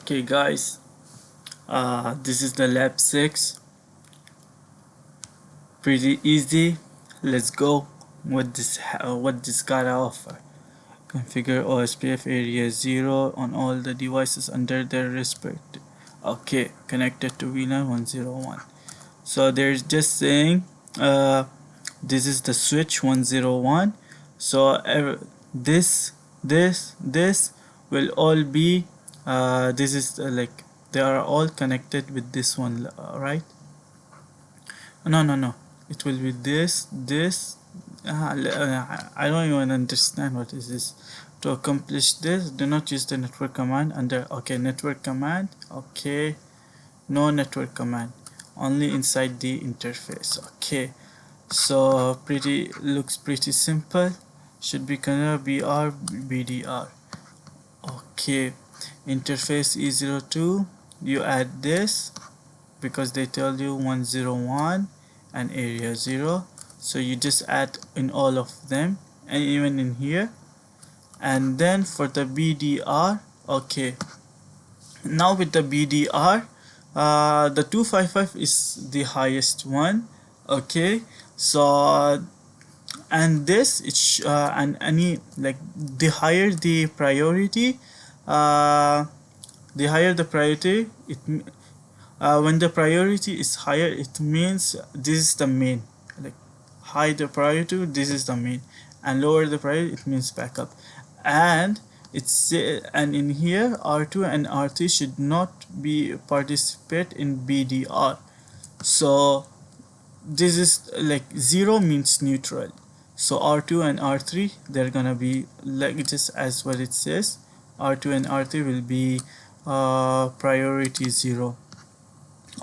Okay guys, this is the lab 6. Pretty easy. Let's go. What this gotta offer. Configure OSPF area 0 on all the devices under their respective. Okay, connected to VLAN 101. So there's just saying this is the switch 101. So this will all be this is like they are all connected with this one, right? No, it will be this. I don't even understand what is this. To accomplish this, do not use the network command under. Okay, network command. Okay, no network command, only inside the interface. Okay, so looks pretty simple. Should be gonna BR BDR. Okay, interface E02. You add this because they tell you 101 and area 0, so you just add in all of them and even in here. And then for the BDR, okay, now with the BDR, the 255 is the highest one. Okay, so and this and any, like, the higher the priority, uh, the higher the priority when the priority is higher, it means this is the main. Like, high the priority, this is the main, and lower the priority, it means backup. And and in here R2 and R3 should not be participate in BDR. So this is like 0 means neutral, so R2 and R3, they're gonna be like just as what it says. R2 and R3 will be priority 0.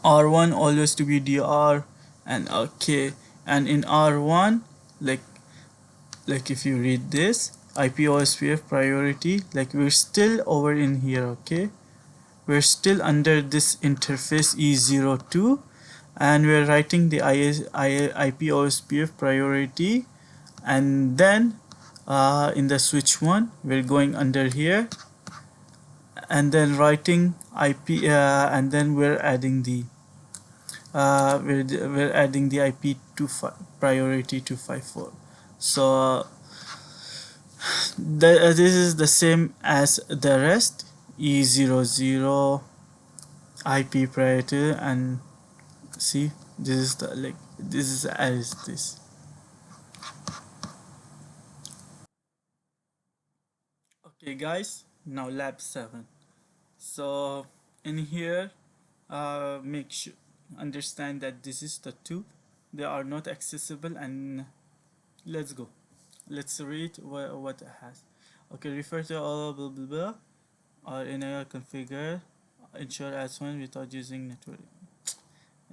R1 always to be DR. And okay, and in R1, like if you read this IPOSPF priority, like we're still over in here. Okay, we're still under this interface E02, and we're writing the IPOSPF priority, and then in the switch 1 we're going under here and then writing IP, and then we're adding the IP priority 254. So this is the same as the rest. E00 IP priority, and see, this is the, like, this is as this. Okay guys, now lab 7. So in here, make sure understand that this is the 2, they are not accessible. And let's go, let's read what it has. Okay, refer to all blah blah blah or in a configure ensure as one without using network.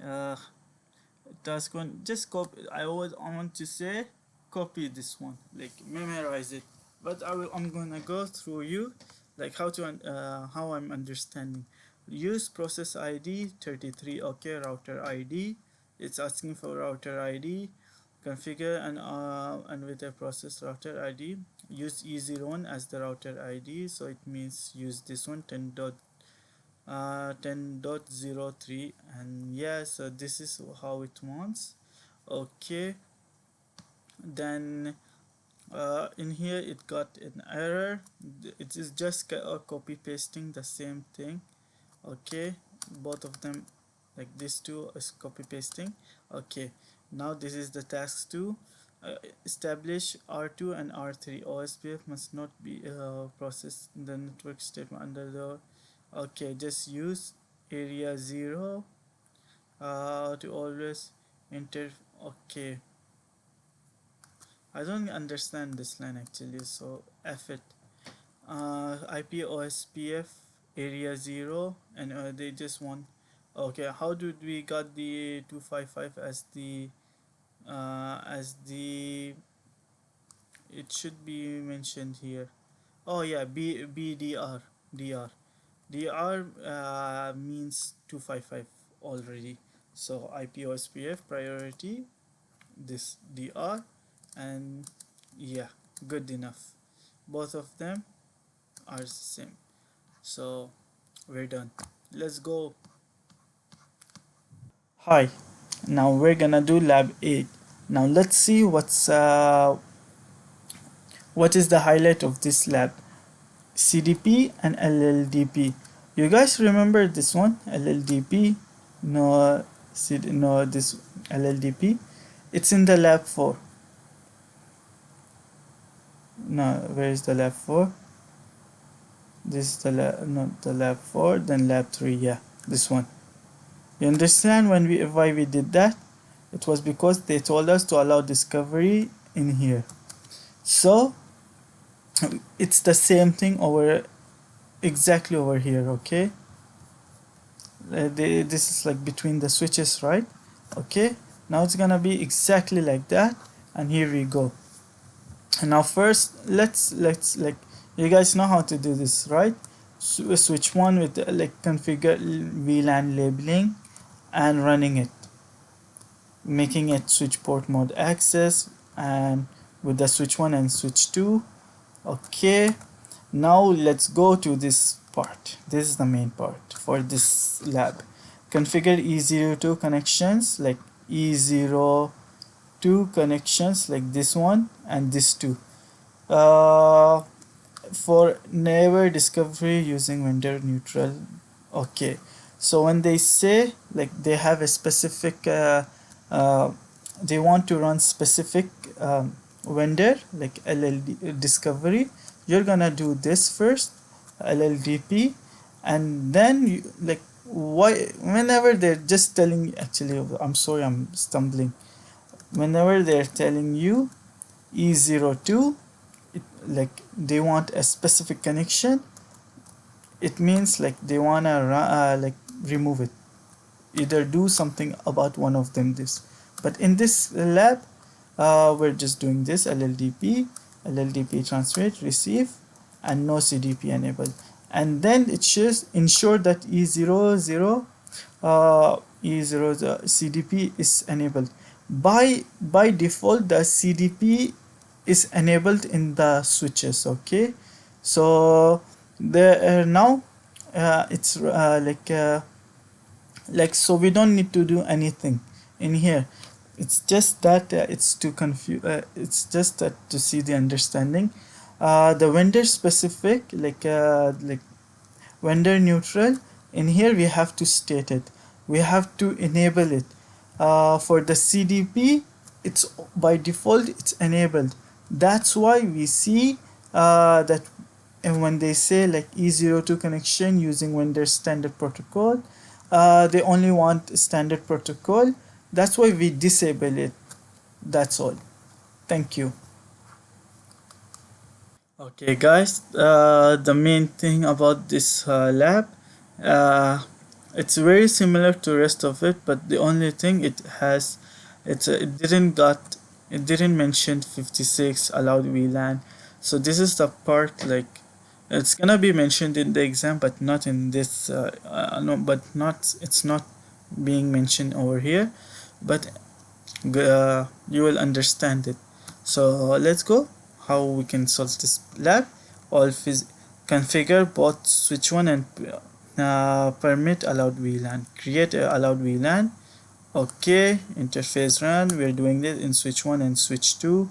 uh task 1, just copy. I want to say copy this one, like memorize it, but I'm gonna go through you, like how I'm understanding. Use process ID 33. Okay, router ID, it's asking for router ID. Configure and with a process router ID, use E01 as the router ID, so it means use this one 10.03. And yeah, so this is how it wants. Okay, then in here it got an error. It is just copy pasting the same thing. Okay, both of them, like this two is copy pasting. Okay, now this is the task 2. Establish R2 and R3. OSPF must not be processed in the network statement under the. Okay, just use area 0 to always enter. Okay, I don't understand this line actually, so F it. IP OSPF area 0, and they just want. Okay, how did we got the 255 as the it should be mentioned here. Oh yeah, BDR. DR means 255 already. So IPOSPF priority, this DR, and yeah, good enough. Both of them are the same. So We're done. Let's go. Hi. Now we're gonna do lab 8. Now let's see what is the highlight of this lab. CDP and LLDP. You guys remember this one? LLDP? No, no, this LLDP. It's in the lab 4. No, where is the lab 4? This is the lab, not the lab 4, then lab 3. Yeah, this one. You understand why we did that? It was because they told us to allow discovery in here. So it's the same thing exactly over here. Okay, this is like between the switches, right? Okay, now it's gonna be exactly like that, and here we go. And now first let's like, you guys know how to do this, right? Switch 1 with like configure VLAN labeling and running it, making it switch port mode access, and with the switch 1 and switch 2. Okay, now let's go to this part. This is the main part for this lab. Configure E02 connections, like E02 connections like this one and this two, for neighbor discovery using vendor neutral. Okay, so when they say like they have a specific uh, they want to run specific vendor like LLD discovery, you're gonna do this first, LLDP, and then you, like, why whenever they're just telling, actually I'm sorry, I'm stumbling, whenever they're telling you E02, like they want a specific connection, it means like they wanna like remove it, either do something about one of them. This, but in this lab, we're just doing this LLDP transmit receive and no CDP enabled, and then it should ensure that E00 E00 CDP is enabled. By default the CDP is enabled in the switches. Okay, so there now it's like, so we don't need to do anything in here. It's just that it's to confuse, it's just that to see the understanding. The vendor specific, like vendor neutral, in here we have to state it, we have to enable it. For the CDP, it's by default it's enabled. That's why we see that, and when they say like E02 connection using vendor standard protocol, they only want standard protocol. That's why we disable it. That's all. Thank you. Okay guys, the main thing about this lab, uh, it's very similar to rest of it, but the only thing it has, it didn't mention 56 allowed VLAN. So this is the part, like, it's gonna be mentioned in the exam but not in this no, but not, it's not being mentioned over here, but you will understand it. So let's go how we can solve this lab. All configure both switch 1 and permit allowed VLAN, create a allowed VLAN. Okay, interface run, we're doing this in switch 1 and switch 2.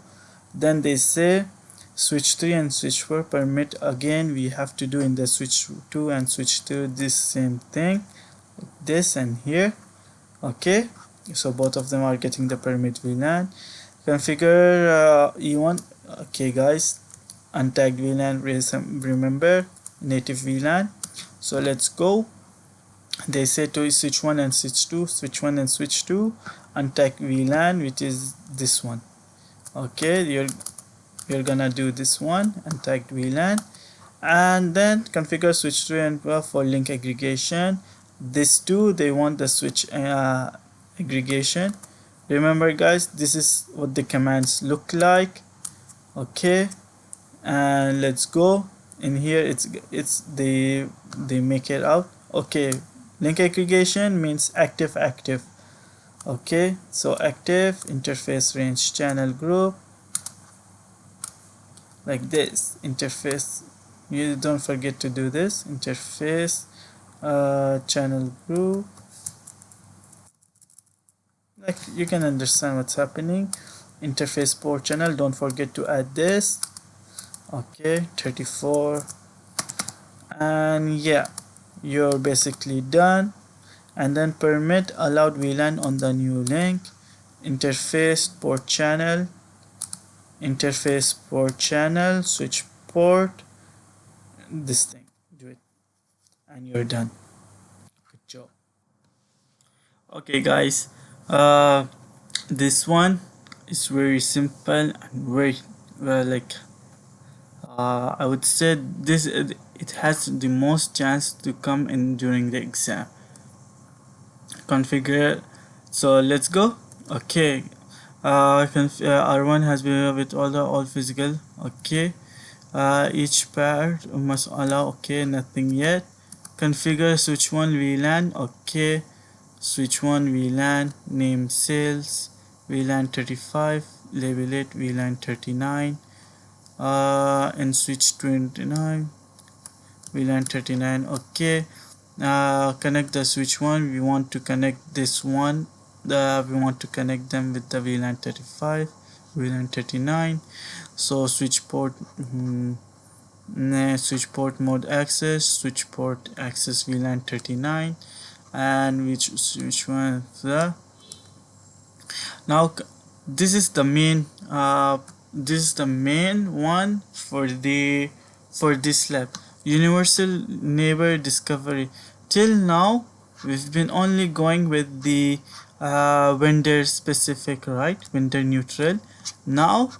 Then they say switch 3 and switch 4 permit, again we have to do in the switch 2 and switch 2 this same thing, this and here. Okay, so both of them are getting the permit VLAN. Configure E1. Okay guys, untagged VLAN, remember native VLAN. So let's go. They say to switch 1 and switch 2, switch 1 and switch 2, untagged VLAN, which is this one. Okay, you're gonna do this one, untagged VLAN, and then configure switch 3 and for link aggregation. This two, they want the switch aggregation. Remember guys, this is what the commands look like. Okay, and let's go. In here it's they make it out. Okay, link aggregation means active. Okay, so active interface range channel group, like this interface. You don't forget to do this interface channel group, like you can understand what's happening. Interface port channel, don't forget to add this. Okay, 34, and yeah, you're basically done. And then permit allowed VLAN on the new link. Interface port channel, interface port channel, switch port, this thing, do it, and you're done. Good job. Okay guys, this one is very simple and very like I would say this it has the most chance to come in during the exam. Configure, so let's go. Okay, R1 has been with all physical. Okay, each pair must allow. Okay, nothing yet. Configure switch 1 VLAN. Okay, switch 1 VLAN, name sales, VLAN 35, label it VLAN 39, and switch 29, VLAN 39. Okay, connect the switch 1. We want to connect this one. We want to connect them with the VLAN 35, VLAN 39. So switch port, switch port mode access, switch port access VLAN 39, and which one the now this is the main one for this lab, universal neighbor discovery. Till now we've been only going with the vendor specific, right, vendor neutral. Now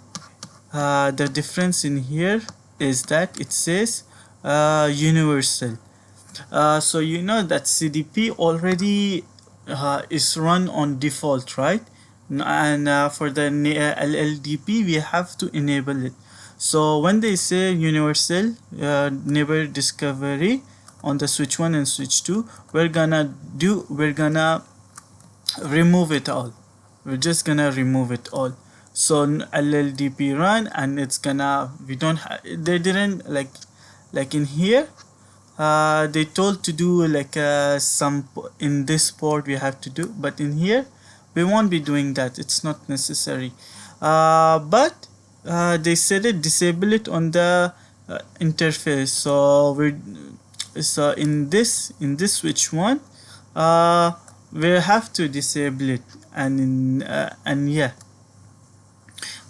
the difference in here is that it says universal. So you know that CDP already is run on default, right? And for the LLDP we have to enable it. So when they say universal neighbor discovery on the switch 1 and switch 2, we're gonna remove it all. We're just gonna remove it all. So LLDP run, and it's gonna, we don't they didn't like in here they told to do like some in this port we have to do, but in here we won't be doing that. It's not necessary. But they said it disable it on the interface. So in this switch 1 we have to disable it, and yeah,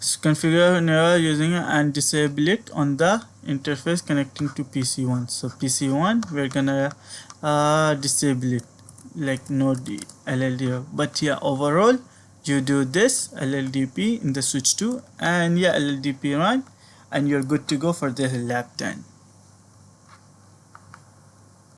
so configure neural using and disable it on the interface connecting to PC1. So PC1 we're gonna disable it, like no LLD. But yeah, overall you do this LLDP in the switch 2, and yeah, LLDP run, and you're good to go for the lab 10.